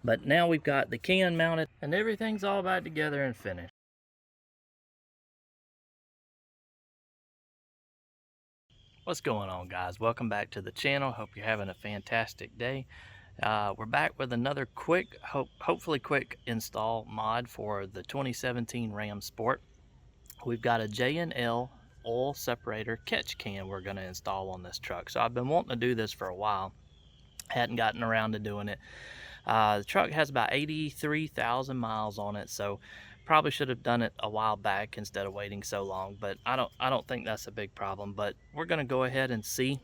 But now we've got the can mounted and everything's all about together and finished. What's going on, guys? Welcome back to the channel. Hope you're having a fantastic day. We're back with another quick, hopefully quick install mod for the 2017 Ram Sport. We've got a J&L Oil Separator Catch Can we're going to install on this truck. So I've been wanting to do this for a while. Hadn't gotten around to doing it. The truck has about 83,000 miles on it, so probably should have done it a while back instead of waiting so long, but I don't think that's a big problem. But we're going to go ahead and see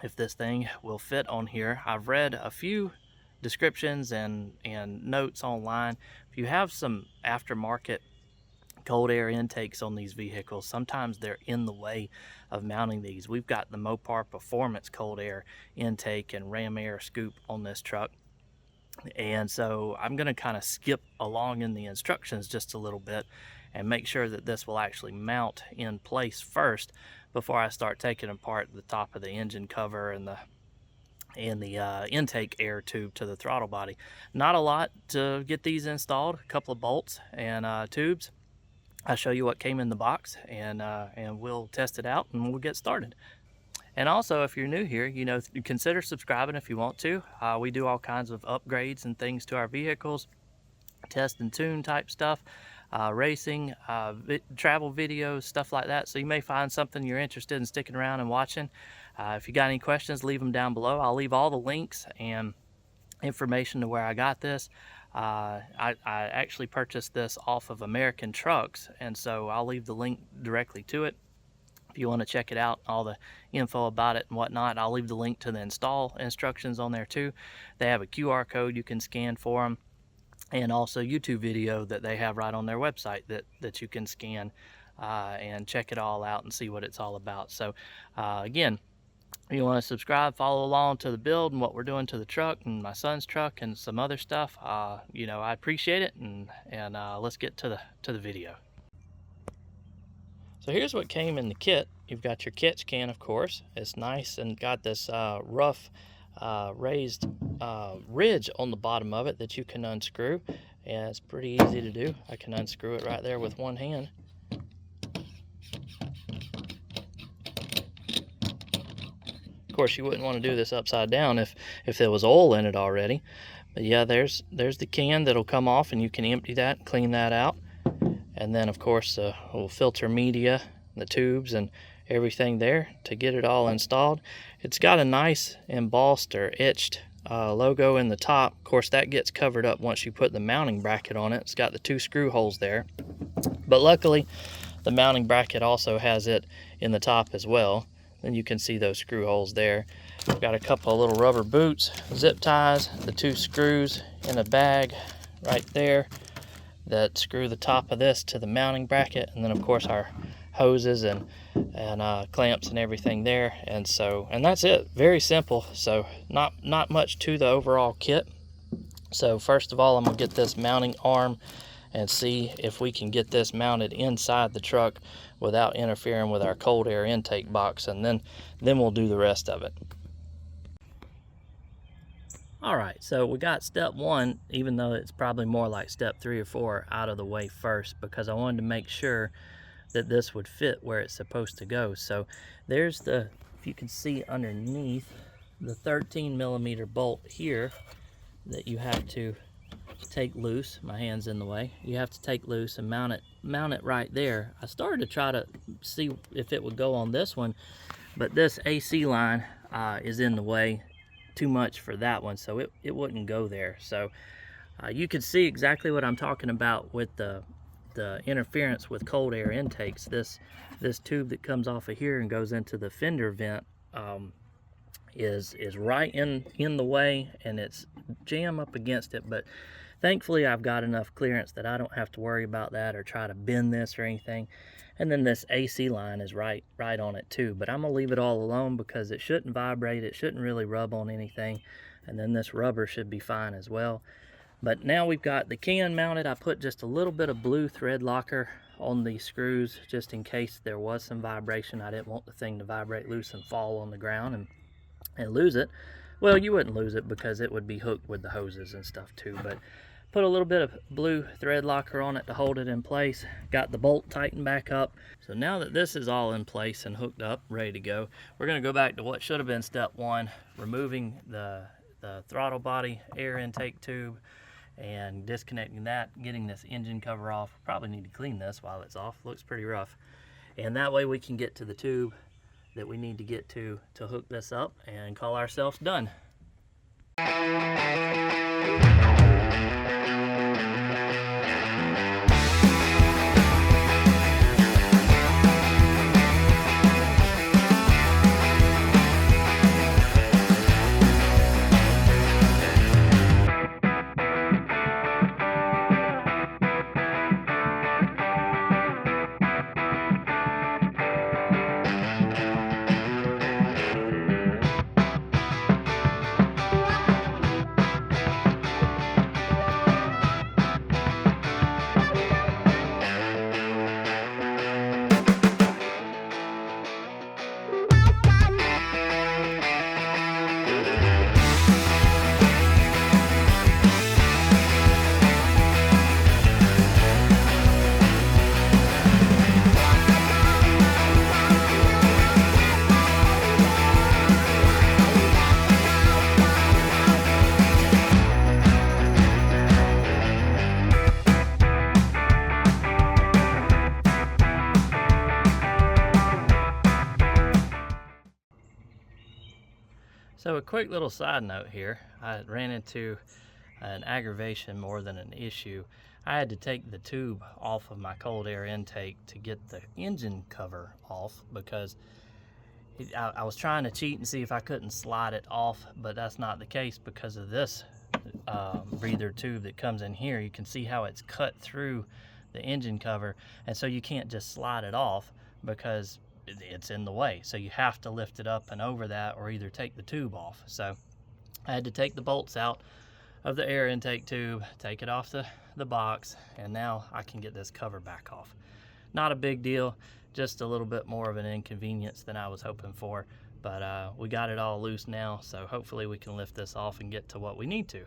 if this thing will fit on here. I've read a few descriptions and notes online. If you have some aftermarket cold air intakes on these vehicles, sometimes they're in the way of mounting these. We've got the Mopar Performance cold air intake and Ram Air scoop on this truck, and so I'm going to kind of skip along in the instructions just a little bit and make sure that this will actually mount in place first before I start taking apart the top of the engine cover and the intake air tube to the throttle body. Not a lot to get these installed, a couple of bolts and tubes. I'll show you what came in the box, and we'll test it out and we'll get started. And also, if you're new here, you know, consider subscribing if you want to. We do all kinds of upgrades and things to our vehicles, test and tune type stuff, racing, travel videos, stuff like that. So you may find something you're interested in sticking around and watching. If you got any questions, leave them down below. I'll leave all the links and information to where I got this. I actually purchased this off of American Trucks, and so I'll leave the link directly to it. If you want to check it out, all the info about it and whatnot, I'll leave the link to the install instructions on there too. They have a QR code you can scan for them, and also YouTube video that they have right on their website that you can scan and check it all out and see what it's all about. So again, if you want to subscribe, follow along to the build and what we're doing to the truck and my son's truck and some other stuff, you know, I appreciate it. And let's get to the video. So here's what came in the kit. You've got your catch can, of course. It's nice and got this rough raised ridge on the bottom of it that you can unscrew, and it's pretty easy to do. I can unscrew it right there with one hand. Of course, you wouldn't want to do this upside down if there was oil in it already. But yeah, there's the can that'll come off, and you can empty that and clean that out. And then, of course, we'll filter media, the tubes, and everything there to get it all installed. It's got a nice embossed or etched logo in the top. Of course, that gets covered up once you put the mounting bracket on it. It's got the 2 screw holes there. But luckily, the mounting bracket also has it in the top as well. Then you can see those screw holes there. I've got a couple of little rubber boots, zip ties, the 2 screws in a bag right there that screw the top of this to the mounting bracket, and then of course our hoses and clamps and everything there. And that's it. Very simple. So not much to the overall kit. So first of all, I'm gonna get this mounting arm and see if we can get this mounted inside the truck without interfering with our cold air intake box, and then we'll do the rest of it. All right, so we got step 1, even though it's probably more like step 3 or 4, out of the way first, because I wanted to make sure that this would fit where it's supposed to go. So there's the, if you can see underneath, the 13mm bolt here that you have to take loose. My hand's in the way. You have to take loose and mount it right there. I started to try to see if it would go on this one, but this AC line is in the way too much for that one, so it wouldn't go there. So you can see exactly what I'm talking about with the interference with cold air intakes. This tube that comes off of here and goes into the fender vent is right in the way, and it's jammed up against it. But thankfully I've got enough clearance that I don't have to worry about that or try to bend this or anything. And then this AC line is right on it too, but I'm gonna leave it all alone because it shouldn't vibrate, it shouldn't really rub on anything, and then this rubber should be fine as well. But now we've got the can mounted. I put just a little bit of blue thread locker on the screws just in case there was some vibration. I didn't want the thing to vibrate loose and fall on the ground and lose it. Well, you wouldn't lose it because it would be hooked with the hoses and stuff too, but put a little bit of blue thread locker on it to hold it in place. Got the bolt tightened back up. So now that this is all in place and hooked up, ready to go, we're gonna go back to what should have been step one, removing the throttle body air intake tube and disconnecting that, getting this engine cover off. Probably need to clean this while it's off, looks pretty rough. And that way we can get to the tube that we need to get to hook this up and call ourselves done. So a quick little side note here, I ran into an aggravation more than an issue. I had to take the tube off of my cold air intake to get the engine cover off because I was trying to cheat and see if I couldn't slide it off, but that's not the case because of this breather tube that comes in here. You can see how it's cut through the engine cover, and so you can't just slide it off because it's in the way. So you have to lift it up and over that, or either take the tube off. So I had to take the bolts out of the air intake tube, take it off the box, and now I can get this cover back off. Not a big deal, just a little bit more of an inconvenience than I was hoping for, but we got it all loose now, so hopefully we can lift this off and get to what we need to.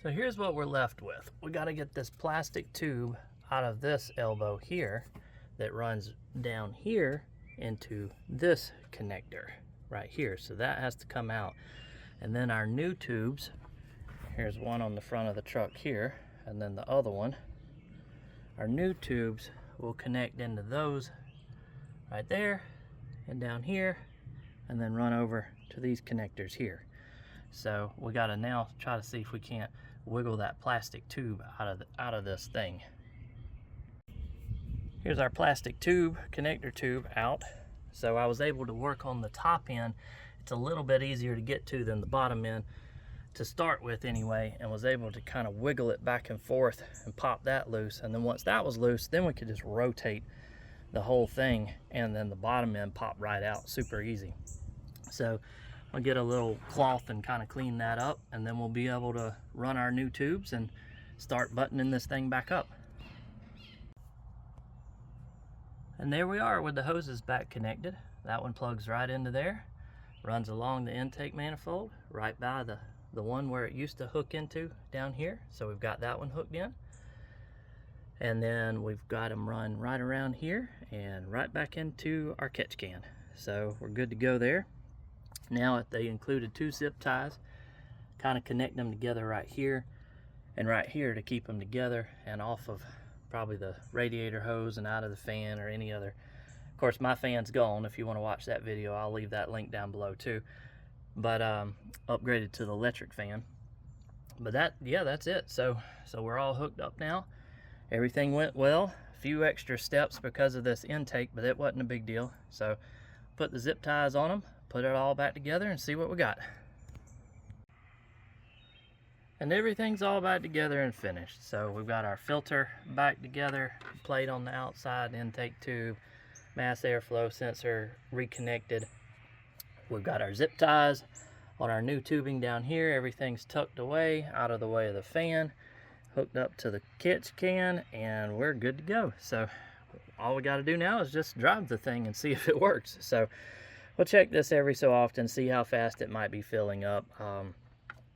So here's what we're left with. We got to get this plastic tube out of this elbow here that runs down here into this connector right here. So that has to come out. And then our new tubes, here's one on the front of the truck here, and then the other one. Our new tubes will connect into those right there and down here, and then run over to these connectors here. So we got to now try to see if we can't wiggle that plastic tube out of this thing. Here's our plastic tube, connector tube out. So I was able to work on the top end. It's a little bit easier to get to than the bottom end to start with anyway, and was able to kind of wiggle it back and forth and pop that loose. And then once that was loose, then we could just rotate the whole thing, and then the bottom end popped right out, super easy. So I'll get a little cloth and kind of clean that up, and then we'll be able to run our new tubes and start buttoning this thing back up. And there we are with the hoses back connected. That one plugs right into there, runs along the intake manifold right by the one where it used to hook into down here. So we've got that one hooked in, and then we've got them run right around here and right back into our catch can. So we're good to go there. Now they included 2 zip ties, kind of connect them together right here and right here to keep them together and off of probably the radiator hose and out of the fan or any other. Of course, my fan's gone. If you want to watch that video, I'll leave that link down below too. But upgraded to the electric fan. But that's it. So we're all hooked up now. Everything went well. A few extra steps because of this intake, but it wasn't a big deal. So put the zip ties on them, put it all back together, and see what we got. And everything's all back together and finished. So we've got our filter back together, plate on the outside, intake tube, mass airflow sensor reconnected. We've got our zip ties on our new tubing down here. Everything's tucked away, out of the way of the fan. hooked up to the catch can, and we're good to go. So all we got to do now is just drive the thing and see if it works. So we'll check this every so often, see how fast it might be filling up.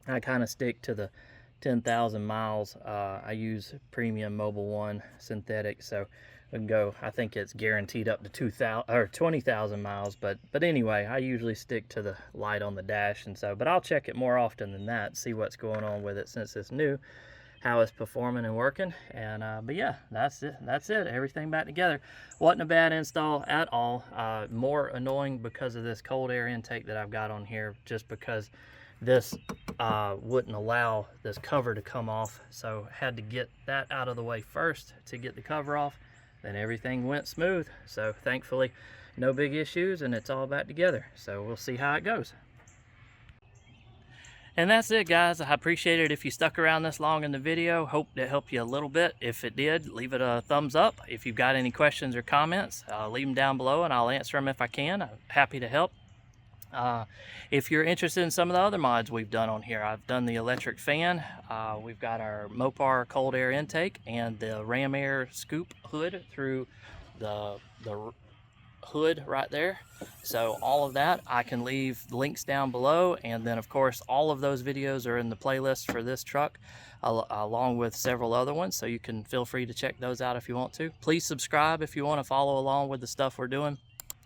I kind of stick to the 10,000 miles. I use premium Mobil 1 synthetic, so we can go, I think it's guaranteed up to 2,000 or 20,000 miles, but anyway, I usually stick to the light on the dash, and so, but I'll check it more often than that, see what's going on with it since it's new, how it's performing and working. And but yeah, that's it, everything back together. Wasn't a bad install at all. More annoying because of this cold air intake that I've got on here, just because this wouldn't allow this cover to come off, so had to get that out of the way first to get the cover off. Then everything went smooth, so thankfully no big issues, and it's all back together. So we'll see how it goes. And that's it, guys. I appreciate it if you stuck around this long in the video. Hope it helped you a little bit. If it did, leave it a thumbs up. If you've got any questions or comments, leave them down below and I'll answer them if I can. I'm happy to help. If you're interested in some of the other mods we've done on here, I've done the electric fan, we've got our Mopar cold air intake, and the Ram Air scoop hood through the hood right there. So all of that, I can leave links down below, and then of course all of those videos are in the playlist for this truck, along with several other ones, so you can feel free to check those out if you want to. Please subscribe if you want to follow along with the stuff we're doing.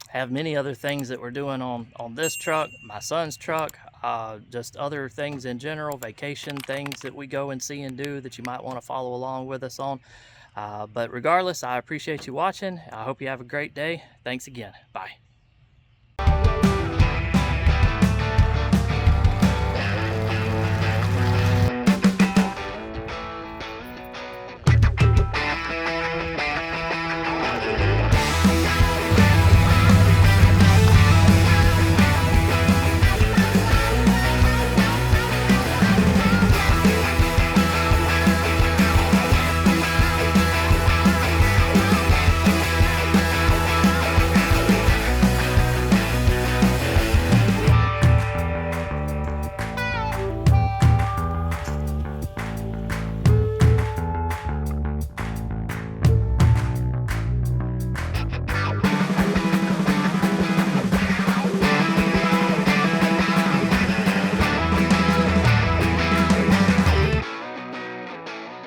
Have many other things that we're doing on this truck, my son's truck, just other things in general, vacation things that we go and see and do that you might want to follow along with us on. But regardless, I appreciate you watching. I hope you have a great day. Thanks again. Bye.